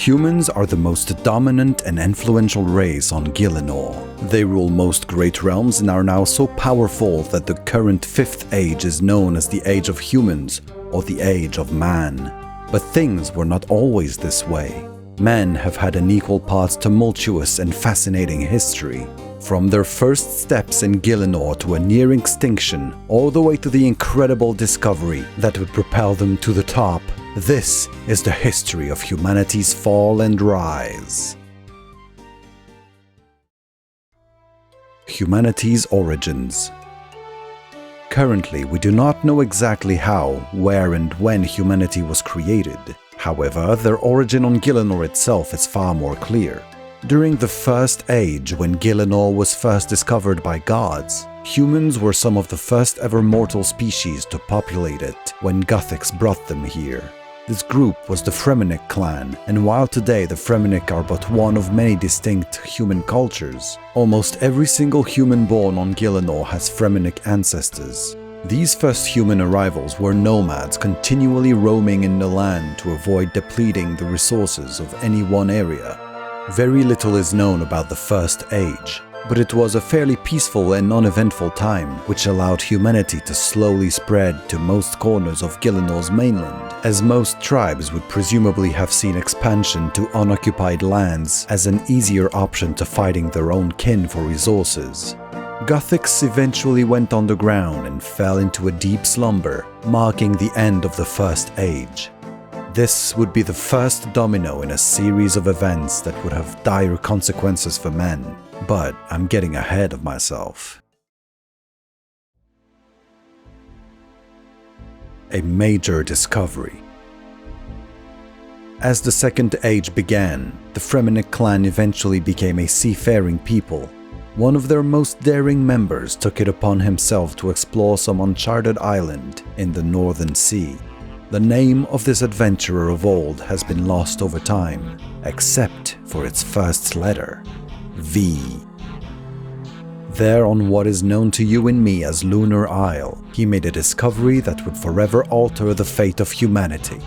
Humans are the most dominant and influential race on Gielinor. They rule most great realms and are now so powerful that the current 5th age is known as the Age of Humans or the Age of Man. But things were not always this way. Men have had an equal parts tumultuous and fascinating history. From their first steps in Gielinor to a near extinction, all the way to the incredible discovery that would propel them to the top, this is the history of humanity's fall and rise. Humanity's origins. Currently, we do not know exactly how, where and when humanity was created. However, their origin on Gielinor itself is far more clear. During the First Age, when Gielinor was first discovered by gods, humans were some of the first ever mortal species to populate it when Gothics brought them here. This group was the Fremennik clan, and while today the Fremennik are but one of many distinct human cultures, almost every single human born on Gielinor has Fremennik ancestors. These first human arrivals were nomads continually roaming in the land to avoid depleting the resources of any one area. Very little is known about the First Age, but it was a fairly peaceful and uneventful time, which allowed humanity to slowly spread to most corners of Gielinor's mainland, as most tribes would presumably have seen expansion to unoccupied lands as an easier option to fighting their own kin for resources. Gothics eventually went underground and fell into a deep slumber, marking the end of the First Age. This would be the first domino in a series of events that would have dire consequences for men, but I'm getting ahead of myself. A major discovery. As the Second Age began, the Fremennik clan eventually became a seafaring people. One of their most daring members took it upon himself to explore some uncharted island in the Northern Sea. The name of this adventurer of old has been lost over time, except for its first letter, V. There on what is known to you and me as Lunar Isle, he made a discovery that would forever alter the fate of humanity.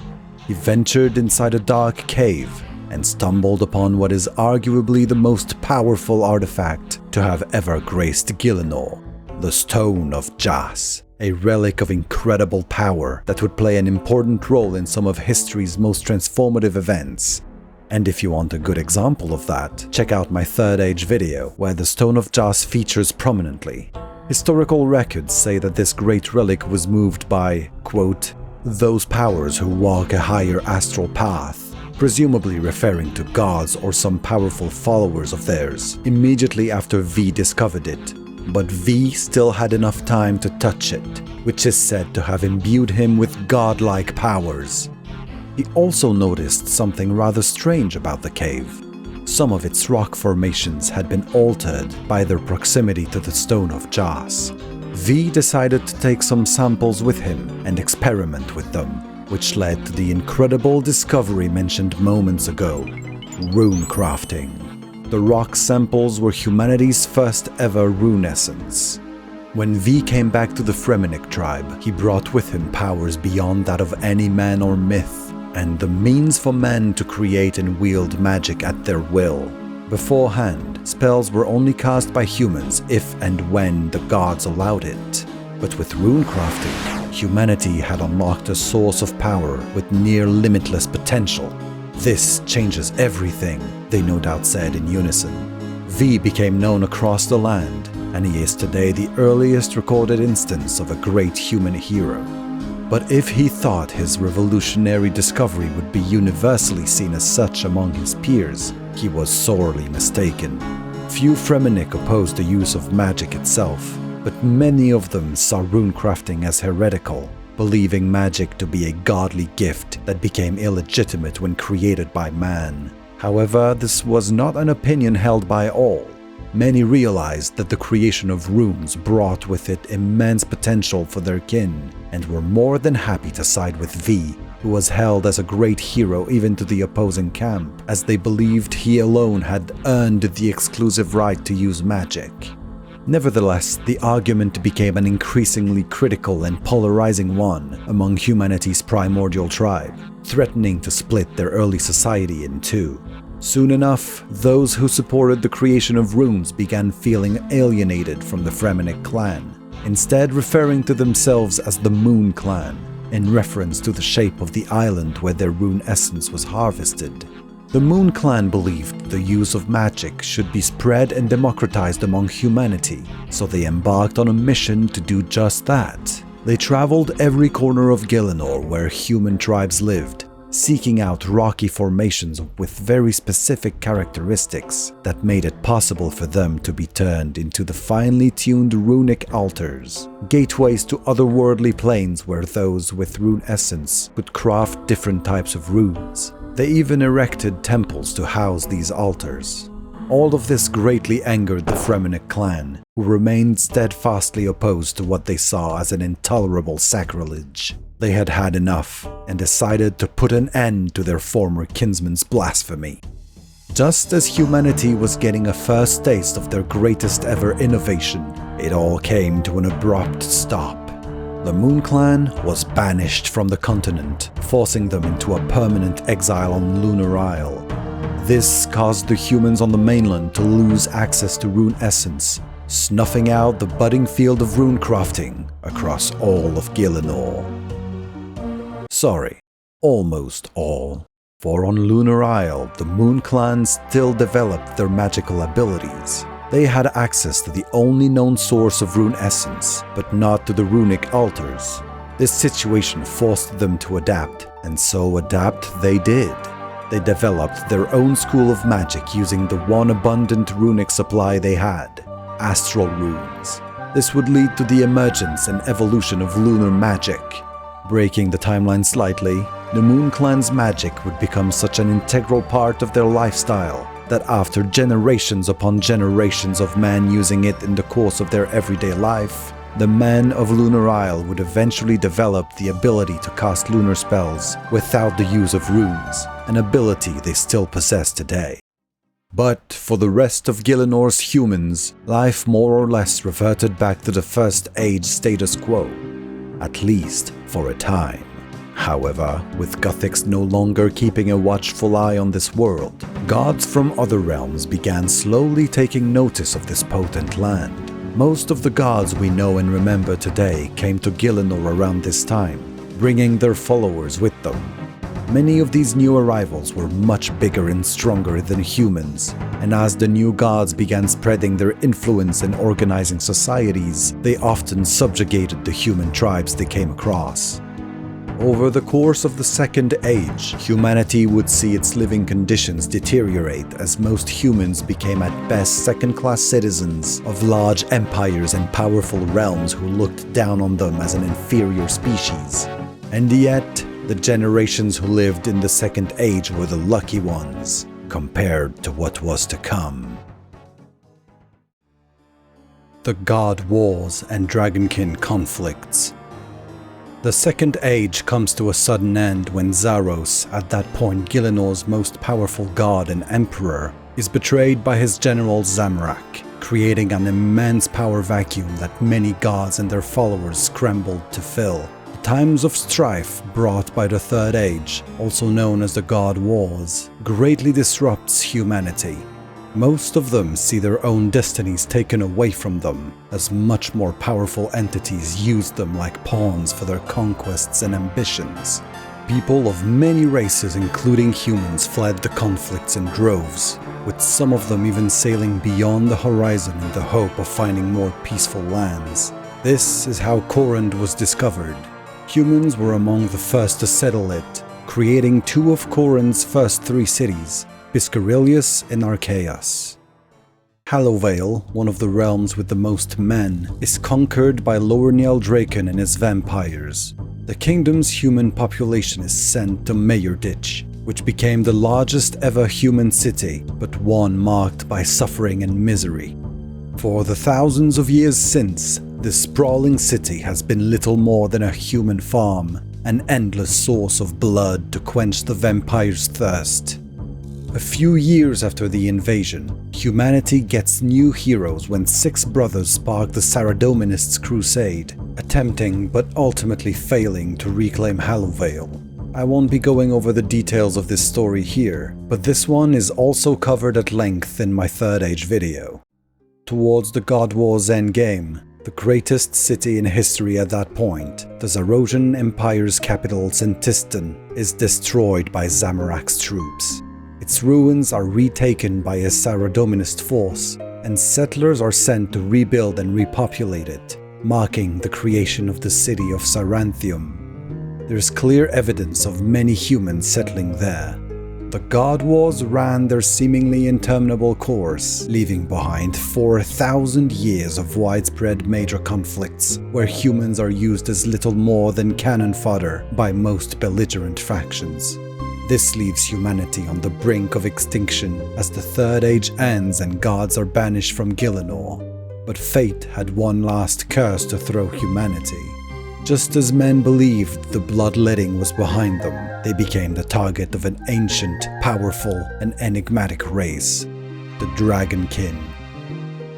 He ventured inside a dark cave and stumbled upon what is arguably the most powerful artifact to have ever graced Gielinor, the Stone of Jas, a relic of incredible power that would play an important role in some of history's most transformative events. And if you want a good example of that, check out my Third Age video, where the Stone of Jas features prominently. Historical records say that this great relic was moved by, quote, those powers who walk a higher astral path, presumably referring to gods or some powerful followers of theirs, immediately after V discovered it. But V still had enough time to touch it, which is said to have imbued him with godlike powers. He also noticed something rather strange about the cave. Some of its rock formations had been altered by their proximity to the Stone of Jas. V decided to take some samples with him and experiment with them, which led to the incredible discovery mentioned moments ago, rune crafting. The rock samples were humanity's first ever rune essence. When V came back to the Fremennik tribe, he brought with him powers beyond that of any man or myth, and the means for men to create and wield magic at their will. Beforehand, spells were only cast by humans if and when the gods allowed it. But with rune crafting, humanity had unlocked a source of power with near limitless potential. This changes everything, they no doubt said in unison. V became known across the land, and he is today the earliest recorded instance of a great human hero. But if he thought his revolutionary discovery would be universally seen as such among his peers, he was sorely mistaken. Few Fremennik opposed the use of magic itself, but many of them saw runecrafting as heretical, believing magic to be a godly gift that became illegitimate when created by man. However, this was not an opinion held by all. Many realized that the creation of runes brought with it immense potential for their kin, and were more than happy to side with V, who was held as a great hero even to the opposing camp, as they believed he alone had earned the exclusive right to use magic. Nevertheless, the argument became an increasingly critical and polarizing one among humanity's primordial tribe, threatening to split their early society in two. Soon enough, those who supported the creation of runes began feeling alienated from the Fremenic clan, instead referring to themselves as the Moon Clan, in reference to the shape of the island where their rune essence was harvested. The Moon Clan believed the use of magic should be spread and democratized among humanity, so they embarked on a mission to do just that. They traveled every corner of Gielinor where human tribes lived, seeking out rocky formations with very specific characteristics that made it possible for them to be turned into the finely tuned runic altars, gateways to otherworldly planes where those with rune essence could craft different types of runes. They even erected temples to house these altars. All of this greatly angered the Fremenic clan, who remained steadfastly opposed to what they saw as an intolerable sacrilege. They had had enough and decided to put an end to their former kinsman's blasphemy. Just as humanity was getting a first taste of their greatest ever innovation, it all came to an abrupt stop. The Moon Clan was banished from the continent, forcing them into a permanent exile on Lunar Isle. This caused the humans on the mainland to lose access to rune essence, snuffing out the budding field of rune crafting across all of Gielinor. Sorry, almost all. For on Lunar Isle, the Moon Clan still developed their magical abilities. They had access to the only known source of rune essence, but not to the runic altars. This situation forced them to adapt, and so adapt they did. They developed their own school of magic using the one abundant runic supply they had, astral runes. This would lead to the emergence and evolution of lunar magic. Breaking the timeline slightly, the Moon Clan's magic would become such an integral part of their lifestyle that after generations upon generations of men using it in the course of their everyday life, the men of Lunar Isle would eventually develop the ability to cast lunar spells without the use of runes, an ability they still possess today. But for the rest of Gielinor's humans, life more or less reverted back to the First Age status quo, at least for a time. However, with Gothics no longer keeping a watchful eye on this world, gods from other realms began slowly taking notice of this potent land. Most of the gods we know and remember today came to Gielinor around this time, bringing their followers with them. Many of these new arrivals were much bigger and stronger than humans, and as the new gods began spreading their influence and organizing societies, they often subjugated the human tribes they came across. Over the course of the Second Age, humanity would see its living conditions deteriorate as most humans became at best second-class citizens of large empires and powerful realms who looked down on them as an inferior species. And yet, the generations who lived in the Second Age were the lucky ones, compared to what was to come. The God Wars and Dragonkin conflicts. The Second Age comes to a sudden end when Zaros, at that point Gielinor's most powerful god and emperor, is betrayed by his general Zamorak, creating an immense power vacuum that many gods and their followers scrambled to fill. The times of strife brought by the Third Age, also known as the God Wars, greatly disrupts humanity. Most of them see their own destinies taken away from them, as much more powerful entities use them like pawns for their conquests and ambitions. People of many races, including humans, fled the conflicts in droves, with some of them even sailing beyond the horizon in the hope of finding more peaceful lands. This is how Korund was discovered. Humans were among the first to settle it, creating two of Korund's first three cities, Biscarilius and Archaeus. Hallowvale, one of the realms with the most men, is conquered by Lorniel Draken and his vampires. The kingdom's human population is sent to Mayerditch, which became the largest ever human city, but one marked by suffering and misery. For the thousands of years since, this sprawling city has been little more than a human farm, an endless source of blood to quench the vampire's thirst. A few years after the invasion, Humanity gets new heroes when 6 brothers spark the Saradominists' crusade, attempting but ultimately failing to reclaim Hallowvale. I won't be going over the details of this story here, but this one is also covered at length in my Third Age video. Towards the God War's endgame, the greatest city in history at that point, the Zarosian Empire's capital Sentistan, is destroyed by Zamorak's troops. Its ruins are retaken by a Saradominist force, and settlers are sent to rebuild and repopulate it, marking the creation of the city of Saranthium. There is clear evidence of many humans settling there. The God Wars ran their seemingly interminable course, leaving behind 4,000 years of widespread major conflicts, where humans are used as little more than cannon fodder by most belligerent factions. This leaves humanity on the brink of extinction as the Third Age ends and gods are banished from Gielinor. But fate had one last curse to throw humanity. Just as men believed the bloodletting was behind them, they became the target of an ancient, powerful, and enigmatic race, the Dragonkin.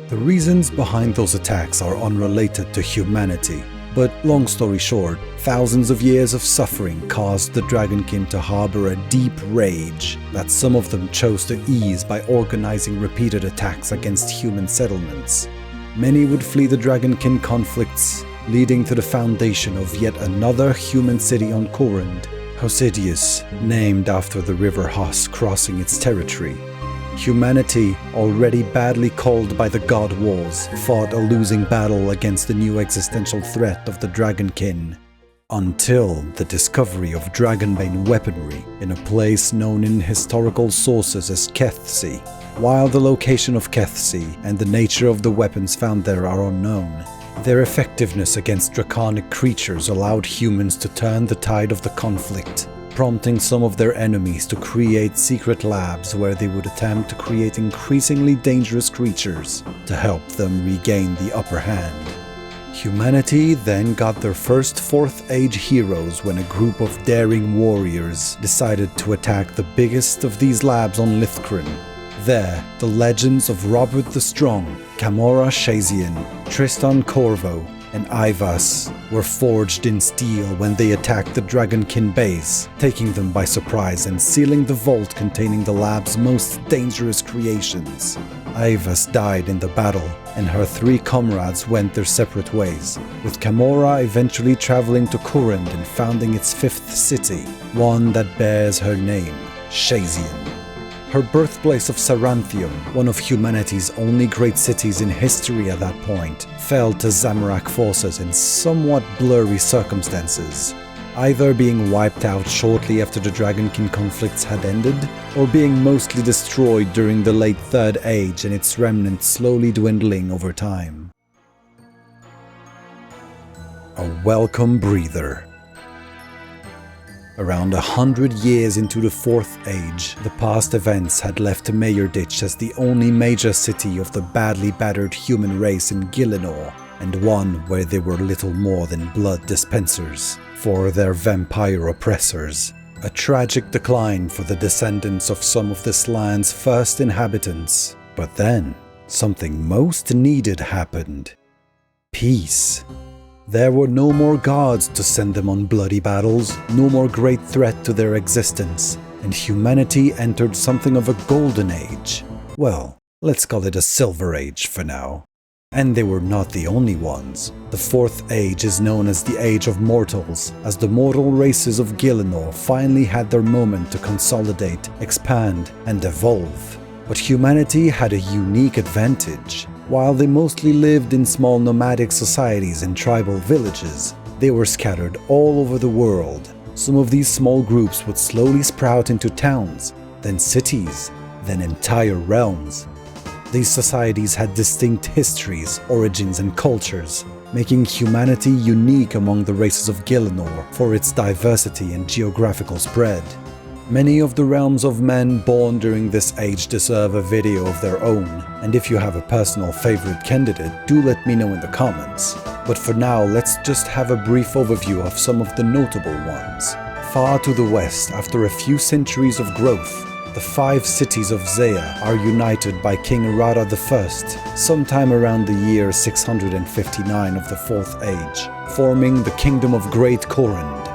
The reasons behind those attacks are unrelated to humanity, but long story short, thousands of years of suffering caused the Dragonkin to harbor a deep rage that some of them chose to ease by organizing repeated attacks against human settlements. Many would flee the Dragonkin conflicts, leading to the foundation of yet another human city on Korund, Hosidius, named after the river Hos crossing its territory. Humanity, already badly cold by the God Wars, fought a losing battle against the new existential threat of the Dragonkin, until the discovery of Dragonbane weaponry in a place known in historical sources as Kethsi. While the location of Kethsi and the nature of the weapons found there are unknown, their effectiveness against draconic creatures allowed humans to turn the tide of the conflict, prompting some of their enemies to create secret labs where they would attempt to create increasingly dangerous creatures to help them regain the upper hand. Humanity then got their first Fourth Age heroes when a group of daring warriors decided to attack the biggest of these labs on Lithcrin. There, the legends of Robert the Strong, Camora Shazian, Tristan Corvo, and Ivas were forged in steel when they attacked the Dragonkin base, taking them by surprise and sealing the vault containing the lab's most dangerous creations. Ivas died in the battle, and her 3 comrades went their separate ways, with Camora eventually traveling to Korund and founding its 5th city, one that bears her name, Shazian. Her birthplace of Saranthium, one of humanity's only great cities in history at that point, fell to Zamorak forces in somewhat blurry circumstances, either being wiped out shortly after the Dragonkin conflicts had ended, or being mostly destroyed during the late Third Age and its remnants slowly dwindling over time. A welcome breather. Around 100 years into the Fourth Age, the past events had left Mayerditch as the only major city of the badly battered human race in Gielinor, and one where they were little more than blood dispensers for their vampire oppressors. A tragic decline for the descendants of some of this land's first inhabitants. But then, something most needed happened. Peace. There were no more gods to send them on bloody battles, no more great threat to their existence, and humanity entered something of a golden age. Well, let's call it a silver age for now. And they were not the only ones. The Fourth Age is known as the Age of Mortals, as the mortal races of Gielinor finally had their moment to consolidate, expand, and evolve. But humanity had a unique advantage. While they mostly lived in small nomadic societies and tribal villages, they were scattered all over the world. Some of these small groups would slowly sprout into towns, then cities, then entire realms. These societies had distinct histories, origins, and cultures, making humanity unique among the races of Gielinor for its diversity and geographical spread. Many of the realms of men born during this age deserve a video of their own, and if you have a personal favorite candidate, do let me know in the comments. But for now, let's just have a brief overview of some of the notable ones. Far to the west, after a few centuries of growth, the 5 cities of Zea are united by King Rada I sometime around the year 659 of the 4th Age, forming the Kingdom of Great Corund.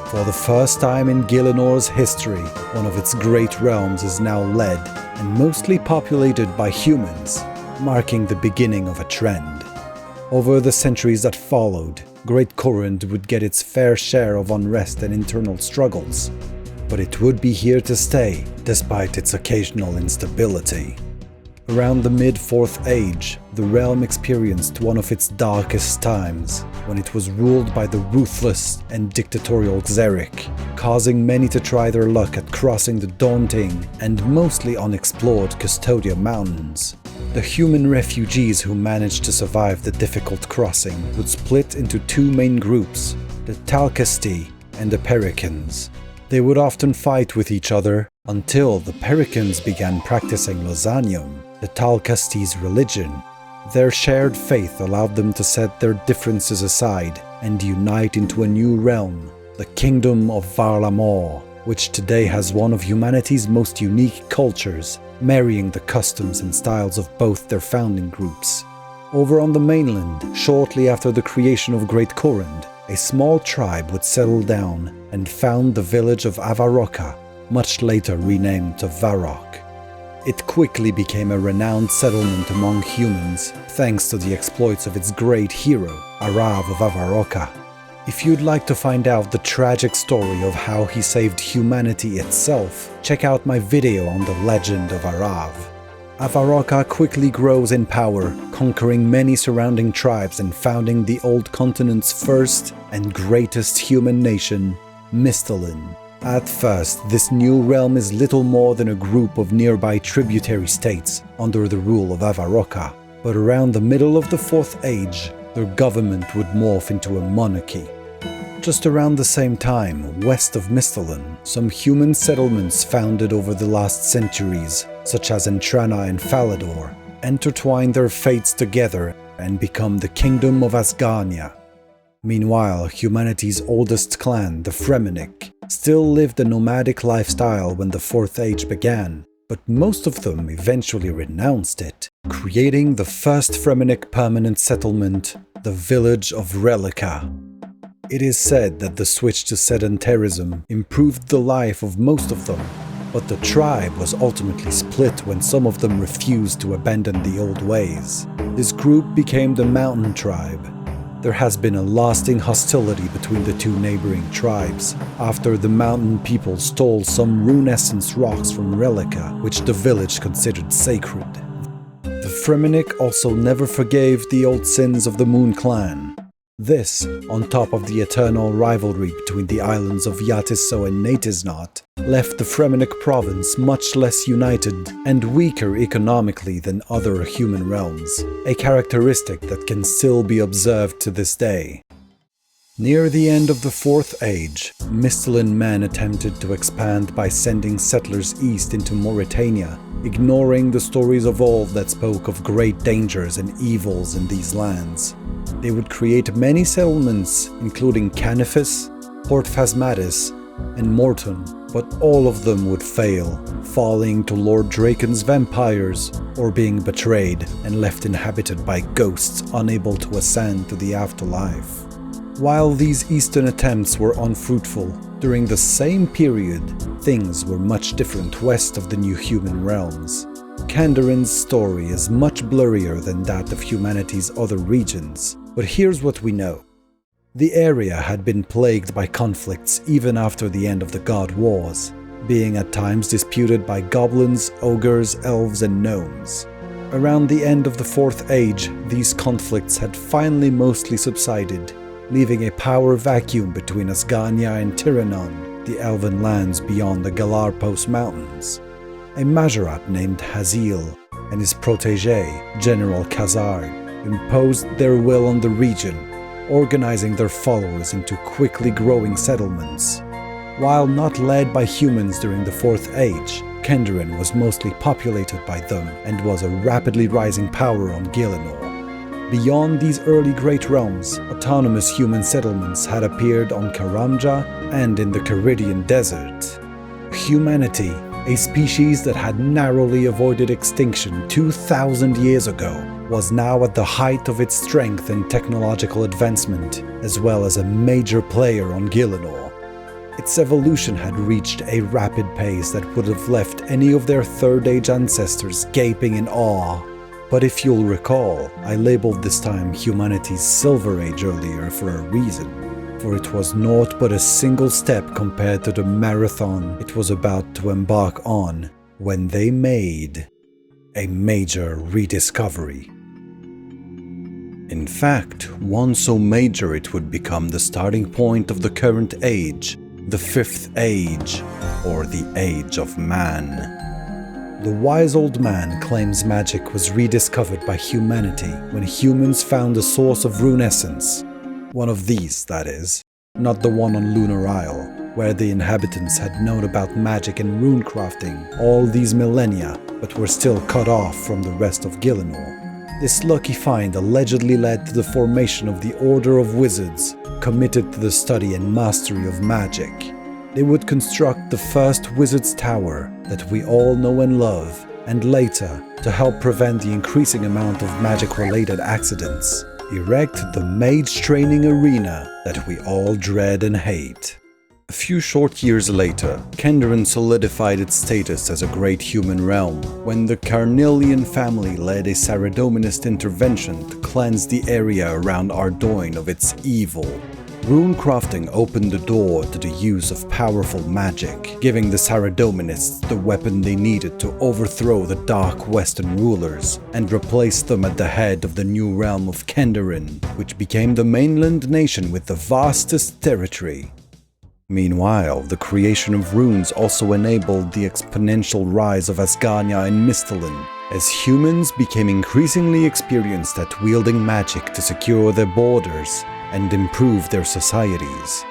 For the first time in Gilinor's history, one of its great realms is now led and mostly populated by humans, marking the beginning of a trend. Over the centuries that followed, Great Corund would get its fair share of unrest and internal struggles, but it would be here to stay, despite its occasional instability. Around the mid-4th Age, the realm experienced one of its darkest times, when it was ruled by the ruthless and dictatorial Xeric, causing many to try their luck at crossing the daunting and mostly unexplored Custodia Mountains. The human refugees who managed to survive the difficult crossing would split into 2 main groups, the Talcasti and the Pericans. They would often fight with each other until the Pericans began practicing Losanium, the Talcasti's religion. Their shared faith allowed them to set their differences aside and unite into a new realm, the Kingdom of Varlamor, which today has one of humanity's most unique cultures, marrying the customs and styles of both their founding groups. Over on the mainland, shortly after the creation of Great Corund, a small tribe would settle down and found the village of Avaroka, much later renamed to Varrock. It quickly became a renowned settlement among humans, thanks to the exploits of its great hero, Arav of Avaroka. If you'd like to find out the tragic story of how he saved humanity itself, check out my video on the legend of Arav. Avaroka quickly grows in power, conquering many surrounding tribes and founding the old continent's first and greatest human nation, Mistalin. At first, this new realm is little more than a group of nearby tributary states under the rule of Avaroka, but around the middle of the 4th Age, their government would morph into a monarchy. Just around the same time, west of Mistalin, some human settlements founded over the last centuries, such as Entrana and Falador, intertwine their fates together and become the Kingdom of Asgania. Meanwhile, humanity's oldest clan, the Fremennik, still lived a nomadic lifestyle when the 4th Age began, but most of them eventually renounced it, creating the first Fremennik permanent settlement, the village of Relica. It is said that the switch to sedentarism improved the life of most of them, but the tribe was ultimately split when some of them refused to abandon the old ways. This group became the Mountain Tribe. There has been a lasting hostility between the 2 neighboring tribes, after the mountain people stole some rune-essence rocks from Relica, which the village considered sacred. The Fremennik also never forgave the old sins of the Moon Clan. This, on top of the eternal rivalry between the islands of Yatiso and Natisnot, left the Fremennik province much less united and weaker economically than other human realms, a characteristic that can still be observed to this day. Near the end of the 4th Age, Mistalin men attempted to expand by sending settlers east into Mauritania, ignoring the stories of old that spoke of great dangers and evils in these lands. They would create many settlements, including Canifis, Port Phasmatis, and Morton, but all of them would fail, falling to Lord Draken's vampires or being betrayed and left inhabited by ghosts unable to ascend to the afterlife. While these eastern attempts were unfruitful, during the same period, things were much different west of the new human realms. Kandarin's story is much blurrier than that of humanity's other regions, but here's what we know. The area had been plagued by conflicts even after the end of the God Wars, being at times disputed by goblins, ogres, elves, and gnomes. Around the end of the 4th Age, these conflicts had finally mostly subsided, leaving a power vacuum between Asgania and Tiranon, the elven lands beyond the Galarpos Mountains. A Majorat named Hazil and his protégé, General Khazard, imposed their will on the region, organizing their followers into quickly growing settlements. While not led by humans during the 4th Age, Kandarin was mostly populated by them and was a rapidly rising power on Gielinor. Beyond these early great realms, autonomous human settlements had appeared on Karamja and in the Caridian Desert. Humanity, A species that had narrowly avoided extinction 2,000 years ago was now at the height of its strength and technological advancement, as well as a major player on Gielinor. Its evolution had reached a rapid pace that would have left any of their Third Age ancestors gaping in awe. But if you'll recall, I labeled this time humanity's Silver Age earlier for a reason. For it was naught but a single step compared to the marathon it was about to embark on when they made a major rediscovery. In fact, one so major it would become the starting point of the current age, the Fifth Age, or the Age of Man. The wise old man claims magic was rediscovered by humanity when humans found a source of rune essence. One of these, that is, not the one on Lunar Isle, where the inhabitants had known about magic and rune crafting all these millennia, but were still cut off from the rest of Gielinor. This lucky find allegedly led to the formation of the Order of Wizards, committed to the study and mastery of magic. They would construct the first Wizard's Tower that we all know and love, and later, to help prevent the increasing amount of magic-related accidents, erect the mage training arena that we all dread and hate. A few short years later, Kenderan solidified its status as a great human realm when the Carnelian family led a Saradominist intervention to cleanse the area around Ardoin of its evil. Rune crafting opened the door to the use of powerful magic, giving the Saradominists the weapon they needed to overthrow the dark Western rulers and replace them at the head of the new realm of Kenderan, which became the mainland nation with the vastest territory. Meanwhile, the creation of runes also enabled the exponential rise of Asgania and Mistalin, as humans became increasingly experienced at wielding magic to secure their borders and improve their societies.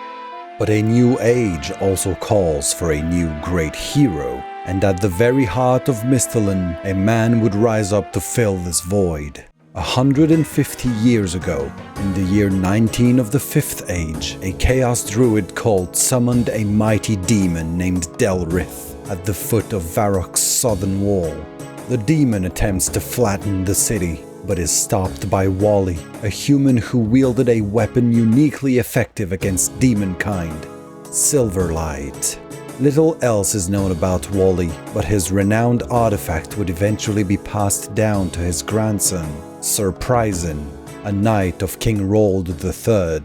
But a new age also calls for a new great hero, and at the very heart of Mistalin, a man would rise up to fill this void. 150 years ago, in the year 19 of the Fifth Age, a Chaos Druid cult summoned a mighty demon named Delrith at the foot of Varroc's southern wall. The demon attempts to flatten the city, but is stopped by Wally, a human who wielded a weapon uniquely effective against demonkind, Silverlight. Little else is known about Wally, but his renowned artifact would eventually be passed down to his grandson, Sir Pryzen, a knight of King Rold III.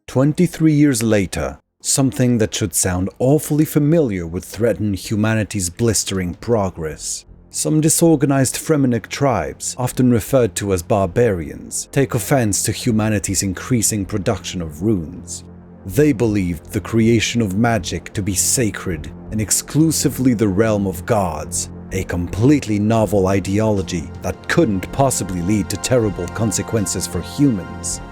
23 years later, something that should sound awfully familiar would threaten humanity's blistering progress. Some disorganized Fremennik tribes, often referred to as barbarians, take offense to humanity's increasing production of runes. They believed the creation of magic to be sacred and exclusively the realm of gods, a completely novel ideology that couldn't possibly lead to terrible consequences for humans.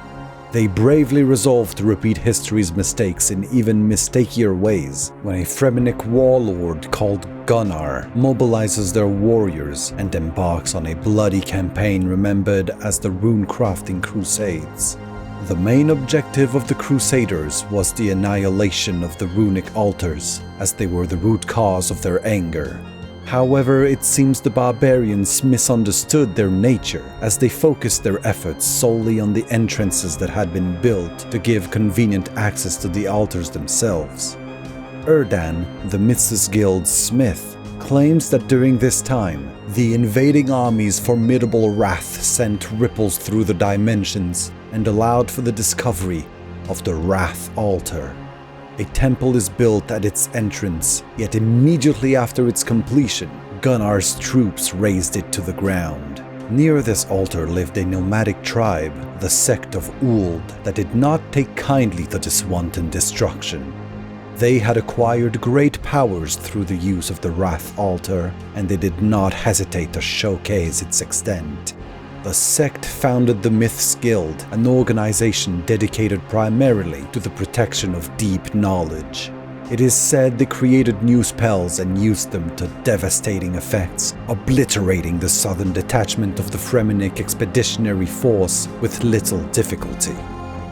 They bravely resolved to repeat history's mistakes in even mistakier ways when a Fremennik warlord called Gunnar mobilizes their warriors and embarks on a bloody campaign remembered as the Rune-crafting Crusades. The main objective of the Crusaders was the annihilation of the runic altars, as they were the root cause of their anger. However, it seems the barbarians misunderstood their nature as they focused their efforts solely on the entrances that had been built to give convenient access to the altars themselves. Erdan, the Mythos Guild's smith, claims that during this time, the invading army's formidable wrath sent ripples through the dimensions and allowed for the discovery of the Wrath Altar. A temple is built at its entrance, yet immediately after its completion, Gunnar's troops razed it to the ground. Near this altar lived a nomadic tribe, the sect of Uld, that did not take kindly to this wanton destruction. They had acquired great powers through the use of the Wrath Altar, and they did not hesitate to showcase its extent. The sect founded the Myths Guild, an organization dedicated primarily to the protection of deep knowledge. It is said they created new spells and used them to devastating effects, obliterating the southern detachment of the Fremennik Expeditionary Force with little difficulty.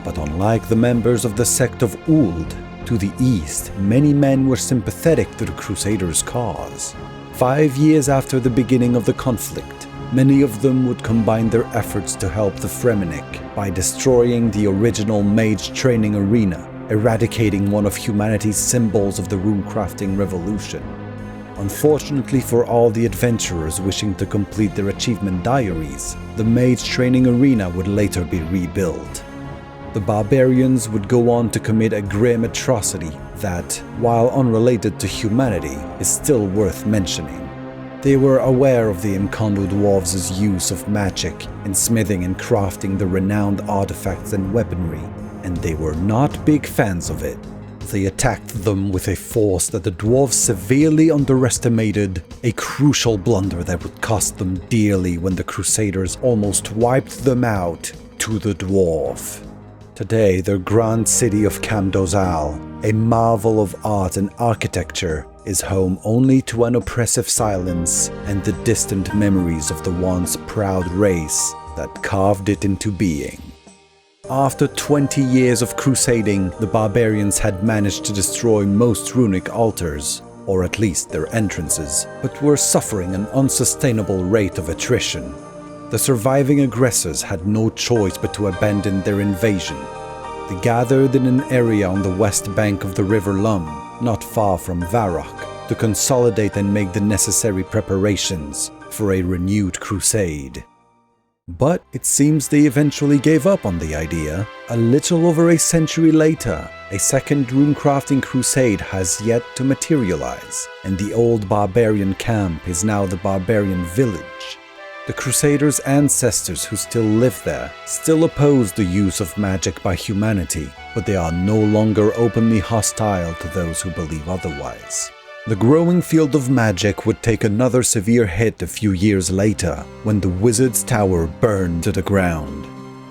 But unlike the members of the sect of Uld, To the east, many men were sympathetic to the Crusaders' cause. 5 years after the beginning of the conflict, many of them would combine their efforts to help the Fremennik by destroying the original mage training arena, eradicating one of humanity's symbols of the runecrafting revolution. Unfortunately for all the adventurers wishing to complete their achievement diaries, the mage training arena would later be rebuilt. The barbarians would go on to commit a grim atrocity that, while unrelated to humanity, is still worth mentioning. They were aware of the Mkondo dwarves' use of magic in smithing and crafting the renowned artifacts and weaponry, and they were not big fans of it. They attacked them with a force that the dwarves severely underestimated, a crucial blunder that would cost them dearly when the Crusaders almost wiped them out to the dwarf. Today, their grand city of Camdozal, a marvel of art and architecture, is home only to an oppressive silence and the distant memories of the once proud race that carved it into being. After 20 years of crusading, the barbarians had managed to destroy most runic altars, or at least their entrances, but were suffering an unsustainable rate of attrition. The surviving aggressors had no choice but to abandon their invasion. They gathered in an area on the west bank of the River Lum, not far from Varrock, to consolidate and make the necessary preparations for a renewed crusade. But it seems they eventually gave up on the idea. A little over a century later, a second runecrafting crusade has yet to materialize, and the old barbarian camp is now the barbarian village. The Crusaders' ancestors who still live there still oppose the use of magic by humanity, but they are no longer openly hostile to those who believe otherwise. The growing field of magic would take another severe hit a few years later, when the Wizard's Tower burned to the ground.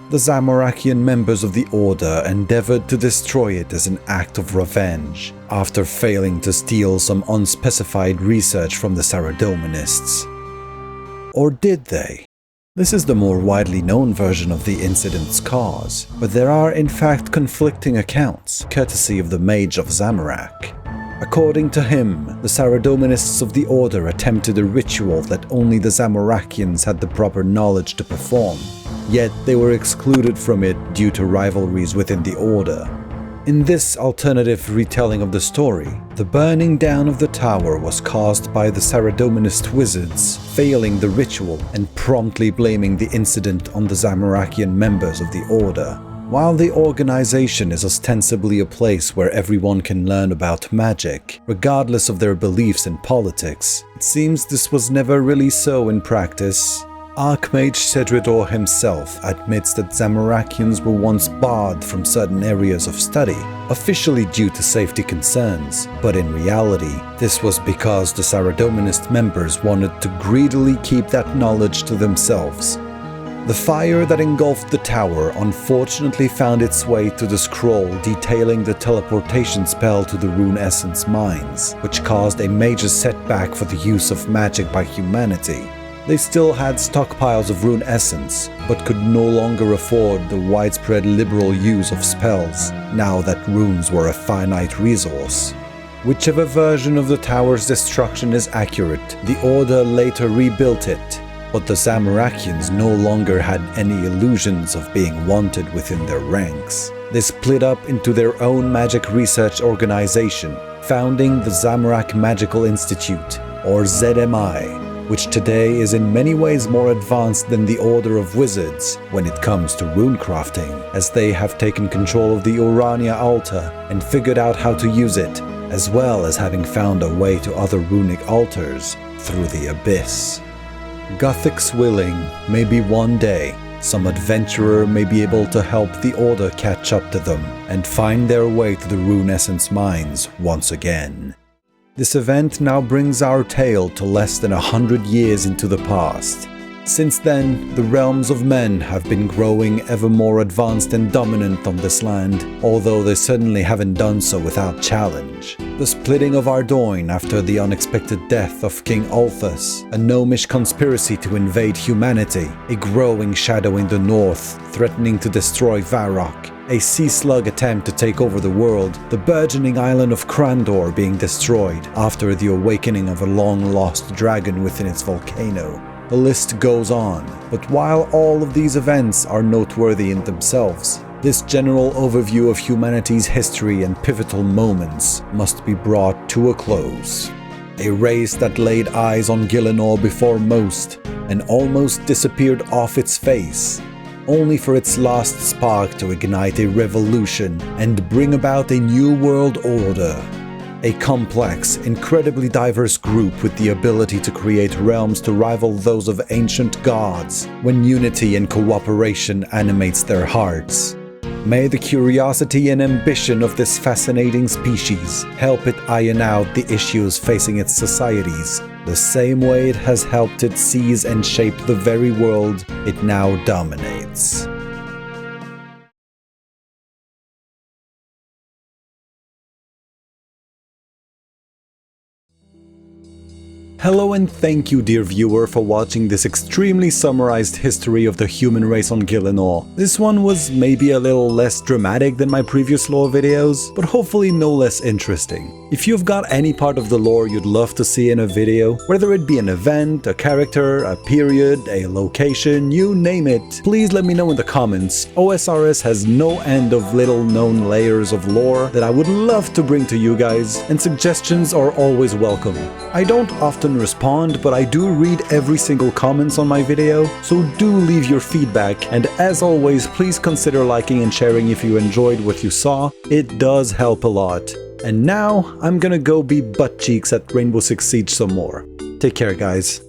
The Zamorakian members of the Order endeavored to destroy it as an act of revenge, after failing to steal some unspecified research from the Saradominists. Or did they? This is the more widely known version of the incident's cause, but there are in fact conflicting accounts, courtesy of the Mage of Zamorak. According to him, the Saradominists of the Order attempted a ritual that only the Zamorakians had the proper knowledge to perform, yet they were excluded from it due to rivalries within the Order. In this alternative retelling of the story, the burning down of the tower was caused by the Saradominist wizards failing the ritual and promptly blaming the incident on the Zamorakian members of the Order. While the organization is ostensibly a place where everyone can learn about magic, regardless of their beliefs and politics, it seems this was never really so in practice. Archmage Cedridor himself admits that Zamorakians were once barred from certain areas of study, officially due to safety concerns, but in reality, this was because the Saradominist members wanted to greedily keep that knowledge to themselves. The fire that engulfed the tower unfortunately found its way to the scroll detailing the teleportation spell to the Rune Essence mines, which caused a major setback for the use of magic by humanity. They still had stockpiles of Rune Essence, but could no longer afford the widespread liberal use of spells, now that runes were a finite resource. Whichever version of the tower's destruction is accurate, the Order later rebuilt it, but the Zamorakians no longer had any illusions of being wanted within their ranks. They split up into their own magic research organization, founding the Zamorak Magical Institute, or ZMI, which today is in many ways more advanced than the Order of Wizards when it comes to runecrafting, as they have taken control of the Urania altar and figured out how to use it, as well as having found a way to other runic altars through the Abyss. Guthix willing, maybe one day, some adventurer may be able to help the Order catch up to them and find their way to the Rune Essence mines once again. This event now brings our tale to less than 100 years into the past. Since then, the realms of men have been growing ever more advanced and dominant on this land, although they certainly haven't done so without challenge. The splitting of Ardoin after the unexpected death of King Ulthus, a gnomish conspiracy to invade humanity, a growing shadow in the north threatening to destroy Varrock, a sea slug attempt to take over the world, the burgeoning island of Krandor being destroyed after the awakening of a long-lost dragon within its volcano. The list goes on, but while all of these events are noteworthy in themselves, this general overview of humanity's history and pivotal moments must be brought to a close. A race that laid eyes on Gielinor before most and almost disappeared off its face, only for its last spark to ignite a revolution and bring about a new world order. A complex, incredibly diverse group with the ability to create realms to rival those of ancient gods when unity and cooperation animates their hearts. May the curiosity and ambition of this fascinating species help it iron out the issues facing its societies, the same way it has helped it seize and shape the very world it now dominates. Hello and thank you, dear viewer, for watching this extremely summarized history of the human race on Gielinor. This one was maybe a little less dramatic than my previous lore videos, but hopefully no less interesting. If you've got any part of the lore you'd love to see in a video, whether it be an event, a character, a period, a location, you name it, please let me know in the comments. OSRS has no end of little known layers of lore that I would love to bring to you guys, and suggestions are always welcome. I don't often respond, but I do read every single comments on my video, so do leave your feedback, and as always, please consider liking and sharing if you enjoyed what you saw. It does help a lot. And now, I'm gonna go be butt cheeks at Rainbow Six Siege some more. Take care, guys.